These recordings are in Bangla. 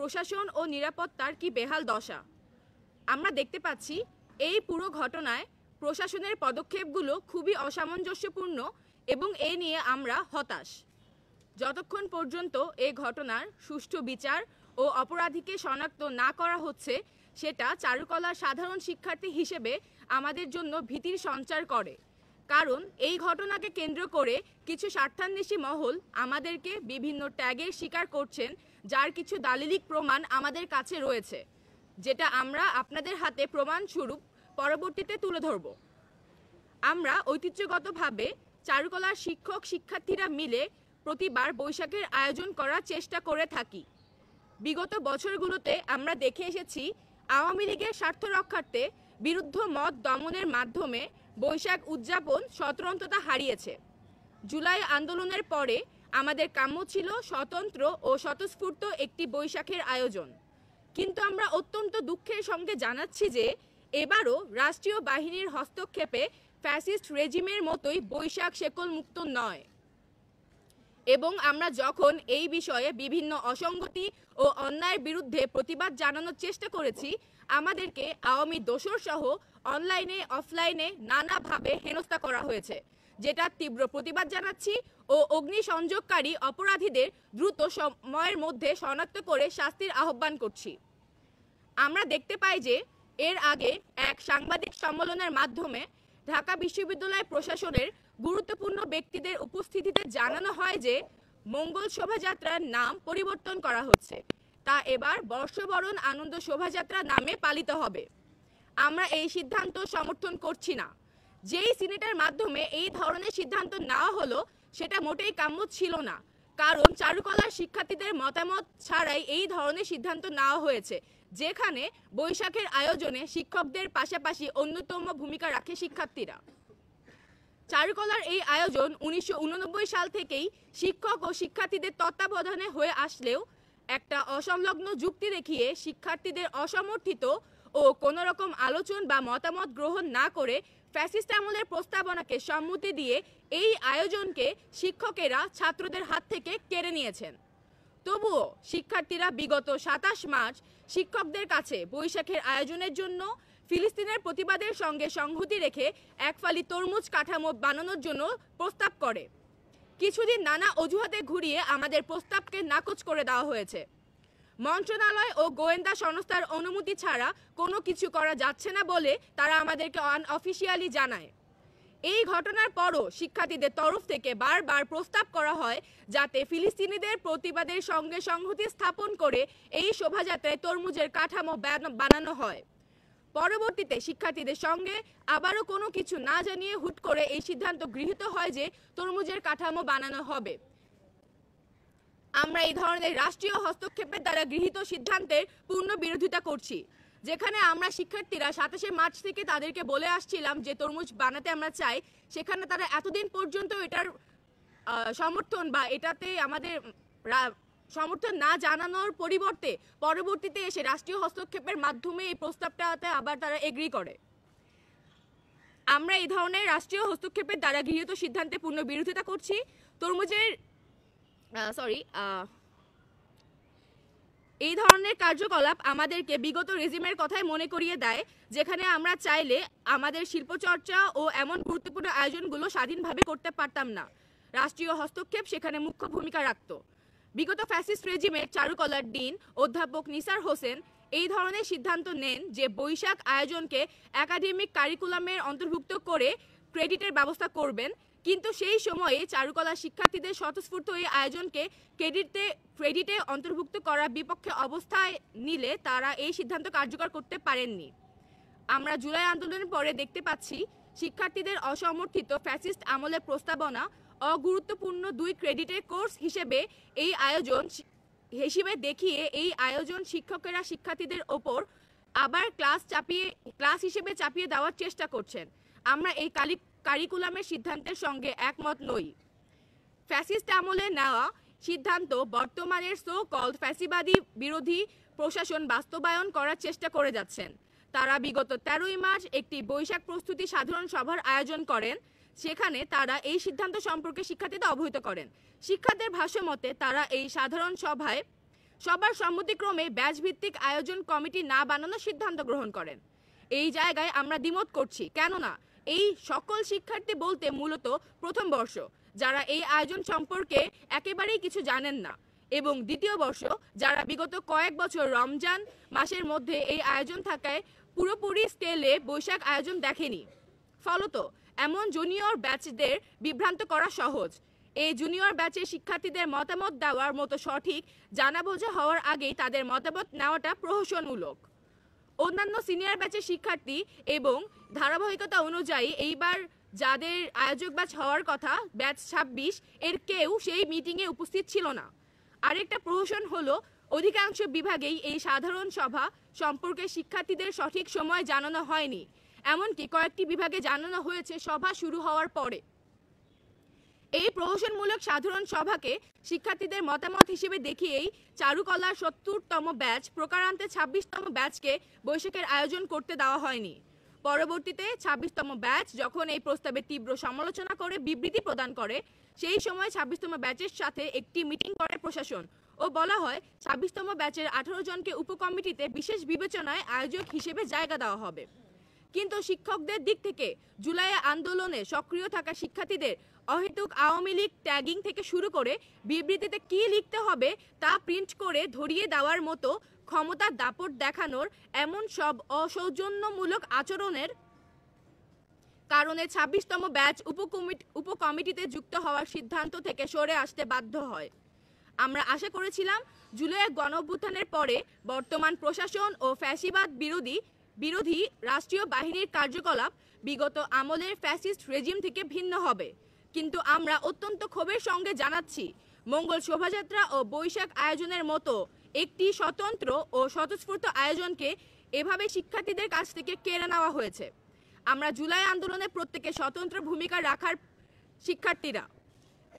প্রশাসন ও নিরাপত্তার কি বেহাল দশা। আমরা দেখতে পাচ্ছি এই পুরো ঘটনায় প্রশাসনের পদক্ষেপগুলো খুবই অসামঞ্জস্যপূর্ণ এবং এ নিয়ে আমরা হতাশ। যতক্ষণ পর্যন্ত এই ঘটনার সুষ্ঠু বিচার ও অপরাধীকে শনাক্ত না করা হচ্ছে, সেটা চারুকলার সাধারণ শিক্ষার্থী হিসেবে আমাদের জন্য ভীতির সঞ্চার করে। কারণ এই ঘটনাকে কেন্দ্র করে কিছু স্বার্থান্বেষী মহল আমাদেরকে বিভিন্ন ট্যাগের শিকার করছেন, যার কিছু দালিলিক প্রমাণ আমাদের কাছে রয়েছে, যেটা আমরা আপনাদের হাতে প্রমাণস্বরূপ পরবর্তীতে তুলে ধরব। আমরা ঐতিহ্যগতভাবে চারুকলার শিক্ষক শিক্ষার্থীরা মিলে প্রতিবার বৈশাখের আয়োজন করার চেষ্টা করে থাকি। বিগত বছরগুলোতে আমরা দেখে এসেছি আওয়ামী লীগের স্বার্থ রক্ষার্থে বিরুদ্ধ মত দমনের মাধ্যমে বৈশাখ উদযাপন স্বতন্ত্রতা হারিয়েছে। জুলাই আন্দোলনের পরে আমাদের কাম্য ছিল স্বতন্ত্র ও স্বতঃস্ফূর্ত একটি বৈশাখের আয়োজন, কিন্তু আমরা অত্যন্ত দুঃখের সঙ্গে জানাচ্ছি যে এবারও রাষ্ট্রীয় বাহিনীর হস্তক্ষেপে ফ্যাসিস্ট রেজিমের মতোই বৈশাখ শেকল মুক্ত নয়। এবং আমরা যখন এই বিষয়ে বিভিন্ন অসঙ্গতি ও অন্যায়ের বিরুদ্ধে প্রতিবাদ জানানোর চেষ্টা করেছি, আমাদেরকে আওয়ামী দোসর সহ অনলাইনে অফলাইনে নানাভাবে হেনস্থা করা হয়েছে, যেটা তীব্র প্রতিবাদ জানাচ্ছি ও অগ্নিসংযোগকারী অপরাধীদের দ্রুত সময়ের মধ্যে শনাক্ত করে শাস্তির আহ্বান করছি। আমরা দেখতে পাই যে এর আগে এক সাংবাদিক সম্মেলনের মাধ্যমে ঢাকা বিশ্ববিদ্যালয় প্রশাসনের গুরুত্বপূর্ণ ব্যক্তিদের উপস্থিতিতে জানানো হয় যে মঙ্গল শোভাযাত্রার নাম পরিবর্তন করা হচ্ছে, তা এবার বর্ষবরণ আনন্দ শোভাযাত্রা নামে পালিত হবে। আমরা এই সিদ্ধান্ত সমর্থন করছি না। যেই সিনেটের মাধ্যমে এই ধরনের সিদ্ধান্ত নেওয়া হলো, সেটা মোটেই কাম্য ছিল না, কারণ চারুকলার শিক্ষার্থীদের মতামত ছাড়াই এই ধরনের সিদ্ধান্ত নেওয়া হয়েছে, যেখানে বৈশাখের আয়োজনে শিক্ষকদের পাশাপাশি অন্যতম ভূমিকা রাখে শিক্ষার্থীরা। চারুকলার এই আয়োজন 1989 সাল থেকেই শিক্ষক ও শিক্ষার্থীদের তত্ত্বাবধানে হয়ে আসলেও একটা অসংলগ্ন যুক্তি দেখিয়ে শিক্ষার্থীদের অসমর্থিত ও কোনো রকম আলোচনা বা মতামত গ্রহণ না করে ফ্যাসিস্ট আমলের প্রস্তাবনাকে সম্মতি দিয়ে এই আয়োজনকে শিক্ষকেরা ছাত্রদের হাত থেকে কেড়ে নিয়েছেন। তবুও শিক্ষার্থীরা বিগত 27 মার্চ শিক্ষকদের কাছে বৈশাখের আয়োজনের জন্য ফিলিস্তিনের প্রতিবাদের সঙ্গে সংহতি রেখে এক ফালি তরমুজ কাঠামো বানানোর জন্য প্রস্তাব করে। কিছুদিন নানা অজুহাতে ঘুরিয়ে আমাদের প্রস্তাবকে নাকচ করে দেওয়া হয়েছে। মন্ত্রণালয় ও গোয়েন্দা সংস্থার অনুমতি ছাড়া কোনো কিছু করা যাচ্ছে না বলে তারা আমাদেরকে অফিসিয়ালি জানায়। এই ঘটনার পরও শিক্ষার্থীদের তরফ থেকে বারবার প্রস্তাব করা হয় যাতে ফিলিস্তিনিদের প্রতিবাদের সঙ্গে সংহতি স্থাপন করে এই শোভাযাত্রায় তরমুজের কাঠামো বানানো হয়। পরবর্তীতে শিক্ষার্থীদের সঙ্গে আবারও কোনো কিছু না জানিয়ে হুট করে এই সিদ্ধান্ত গৃহীত হয় যে তরমুজের কাঠামো বানানো হবে। আমরা এই ধরনের রাষ্ট্রীয় হস্তক্ষেপের দ্বারা গৃহীত সিদ্ধান্তের পূর্ণ বিরোধিতা করছি। যেখানে আমরা শিক্ষার্থীরা 27 মার্চ থেকে তাদেরকে বলে আসছিলাম যে তরমুজ বানাতে আমরা চাই, সেখানে তারা এতদিন পর্যন্ত এটার সমর্থন বা এটাতে আমাদের সমর্থন না জানানোর পরিবর্তে পরবর্তীতে এসে রাষ্ট্রীয় হস্তক্ষেপের মাধ্যমে এই প্রস্তাবটাতে আবার তারা এগ্রি করে। আমরা এই ধরনের রাষ্ট্রীয় হস্তক্ষেপের দ্বারা গৃহীত সিদ্ধান্তে পূর্ণ বিরোধিতা করছি। এই ধরনের কার্যকলাপ আমাদেরকে বিগত রেজিমের কথাই মনে করিয়ে দেয়, যেখানে আমরা চাইলে আমাদের শিল্পচর্চা ও এমন গুরুত্বপূর্ণ আয়োজনগুলো স্বাধীনভাবে করতে পারতাম না। রাষ্ট্রীয় হস্তক্ষেপ সেখানে মুখ্য ভূমিকা রাখত। বিগত ফ্যাসিস্ট রেজিমের চারুকলার ডিন অধ্যাপক নিসার হোসেন এই ধরনের সিদ্ধান্ত নেন যে বৈশাখ আয়োজনকে একাডেমিক কারিকুলামের অন্তর্ভুক্ত করে ক্রেডিটের ব্যবস্থা করবেন, কিন্তু সেই সময়ে চারুকলা শিক্ষার্থীদের স্বতঃস্ফূর্ত এই আয়োজনকে ক্রেডিটে অন্তর্ভুক্ত করার বিপক্ষে অবস্থায় নিলে তারা এই সিদ্ধান্ত কার্যকর করতে পারেননি। আমরা জুলাই আন্দোলনের পরে দেখতে পাচ্ছি শিক্ষার্থীদের অসমর্থিত ফ্যাসিস্ট আমলের প্রস্তাবনা অগুরুত্বপূর্ণ 2 ক্রেডিটের কোর্স হিসেবে দেখিয়ে এই আয়োজন শিক্ষকেরা শিক্ষার্থীদের ওপর আবার ক্লাস হিসেবে চাপিয়ে দেওয়ার চেষ্টা করছেন। আমরা এই কারিকুলামের সিদ্ধান্তের সঙ্গে একমত নই। ফ্যাসিস্ট আমলে নেওয়া সিদ্ধান্ত বর্তমানের সো কল্ড ফ্যাসিবাদী বিরোধী প্রশাসন বাস্তবায়ন করার চেষ্টা করে যাচ্ছেন। তারা বিগত 13ই মার্চ একটি বৈশাখ প্রস্তুতি সাধারণ সভার আয়োজন করেন, সেখানে তারা এই সিদ্ধান্ত সম্পর্কে শিক্ষার্থীদের অবহিত করেন। শিক্ষার্থীদের ভাষ্য মতে তারা এই সাধারণ সভায় সবার সম্মতিক্রমে ব্যাচ ভিত্তিক আয়োজন কমিটি না বানানোর সিদ্ধান্ত গ্রহণ করেন। এই জায়গায় আমরা দ্বিমত করছি, কেননা এই সকল শিক্ষার্থী বলতে মূলত প্রথম বর্ষ, যারা এই আয়োজন সম্পর্কে একেবারেই কিছু জানেন না, এবং দ্বিতীয় বর্ষ, যারা বিগত কয়েক বছর রমজান মাসের মধ্যে এই আয়োজন থাকায় পুরোপুরি স্কেলে বৈশাখ আয়োজন দেখেনি। ফলত এমন জুনিয়র ব্যাচদের বিভ্রান্ত করা সহজ। এই জুনিয়র ব্যাচের শিক্ষার্থীদের মতামত দেওয়ার মতো সঠিক জানা বোঝা হওয়ার আগেই তাদের মতামত নেওয়াটা প্রহসনমূলক। অন্যান্য সিনিয়র ব্যাচের শিক্ষার্থী এবং ধারাবাহিকতা অনুযায়ী এইবার যাদের আয়োজক ব্যাচ হওয়ার কথা, ব্যাচ 26, এর কেউ সেই মিটিংয়ে উপস্থিত ছিল না। আরেকটা প্রহসন হলো, অধিকাংশ বিভাগেই এই সাধারণ সভা সম্পর্কে শিক্ষার্থীদের সঠিক সময় জানানো হয়নি, এমনকি কয়েকটি বিভাগে জানানো হয়েছে সভা শুরু হওয়ার পরে। এই প্রহসনমূলক সাধারণ সভাকে শিক্ষার্থীদের মতামত হিসেবে দেখিয়েই চারুকলার ৭০তম ব্যাচ প্রকারান্তে ২৬তম ব্যাচকে বৈশাখের আয়োজন করতে দেওয়া হয়নি। পরবর্তীতে ২৬তম ব্যাচ যখন এই প্রস্তাবে তীব্র সমালোচনা করে বিবৃতি প্রদান করে, সেই সময় ২৬তম ব্যাচের সাথে একটি মিটিং করে প্রশাসন ও বলা হয় ২৬তম ব্যাচের ১৮ জনকে উপকমিটিতে বিশেষ বিবেচনায় আয়োজক হিসেবে জায়গা দেওয়া হবে। কিন্তু শিক্ষকদের দিক থেকে জুলাই আন্দোলনে সক্রিয় থাকা শিক্ষার্থীদের অহেতুক আওয়ামী লীগ ট্যাগিং থেকে শুরু করে বিবৃতিতে কী লিখতে হবে তা প্রিন্ট করে ধরিয়ে দেওয়ার মতো ক্ষমতার দাপট দেখানোর এমন সব অসৌজন্যমূলক আচরণের কারণে ২৬তম ব্যাচ উপকমিটিতে যুক্ত হওয়ার সিদ্ধান্ত থেকে সরে আসতে বাধ্য হয়। আমরা আশা করেছিলাম জুলাইয়ের গণঅভ্যুত্থানের পরে বর্তমান প্রশাসন ও ফ্যাসিবাদ বিরোধী রাষ্ট্রীয় বাহিনীর কার্যকলাপ বিগত আমলের ফ্যাসিস্ট রেজিম থেকে ভিন্ন হবে, কিন্তু আমরা অত্যন্ত ক্ষোভের সঙ্গে জানাচ্ছি, মঙ্গল শোভাযাত্রা ও বৈশাখ আয়োজনের মতো একটি স্বতন্ত্র ও স্বতঃস্ফূর্ত আয়োজনকে এভাবে শিক্ষার্থীদের কাছ থেকে কেড়ে নেওয়া হয়েছে। আমরা জুলাই আন্দোলনে প্রত্যেকে স্বতন্ত্র ভূমিকা রাখার শিক্ষার্থীরা।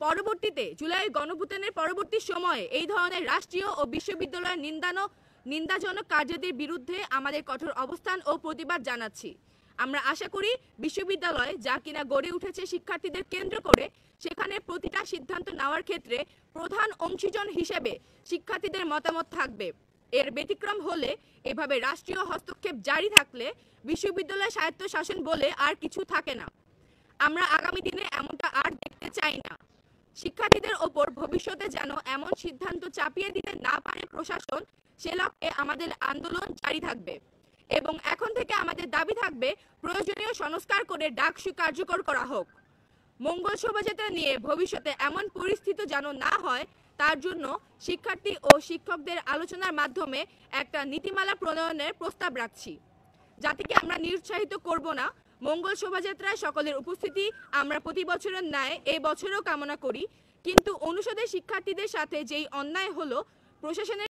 পরবর্তীতে জুলাই গণঅভ্যুত্থানের পরবর্তী সময়ে এই ধরনের রাষ্ট্রীয় ও বিশ্ববিদ্যালয়ের নিন্দাজনক কার্যাদির বিরুদ্ধে আমাদের কঠোর অবস্থান ও প্রতিবাদ জানাচ্ছি। আমরা আশা করি বিশ্ববিদ্যালয় যা কিনা গড়ে উঠেছে শিক্ষার্থীদের কেন্দ্র করে, সেখানে প্রতিটা সিদ্ধান্ত নেওয়ার ক্ষেত্রে প্রধান অংশীজন হিসেবে শিক্ষার্থীদের মতামত থাকবে। এর ব্যতিক্রম হলে, এভাবে রাষ্ট্রীয় হস্তক্ষেপ জারি থাকলে বিশ্ববিদ্যালয় স্বায়ত্তশাসন বলে আর কিছু থাকে না। আমরা আগামী দিনে এমনটা আর দেখতে চাই না। শিক্ষার্থীদের ওপর ভবিষ্যতে যেন এমন সিদ্ধান্ত চাপিয়ে দিতে না পারে প্রশাসন, সে লক্ষ্যে আমাদের আন্দোলন জারি থাকবে এবং এখন থেকে আমাদের দাবি থাকবে প্রয়োজনীয় সংস্কার করে ডাকসু কার্যকর করা হোক। মঙ্গল শোভাযাত্রা নিয়ে ভবিষ্যতে এমন পরিস্থিতি যেন না হয়, তার জন্য শিক্ষার্থী ও শিক্ষকদের আলোচনার মাধ্যমে একটা নীতিমালা প্রণয়নের প্রস্তাব রাখছি। জাতিকে আমরা নিরুৎসাহিত করব না। মঙ্গল শোভাযাত্রায় সকলের উপস্থিতি আমরা প্রতি বছরের ন্যায় এই বছরও কামনা করি, কিন্তু অনুষদের শিক্ষার্থীদের সাথে যেই অন্যায় হলো, প্রশাসনের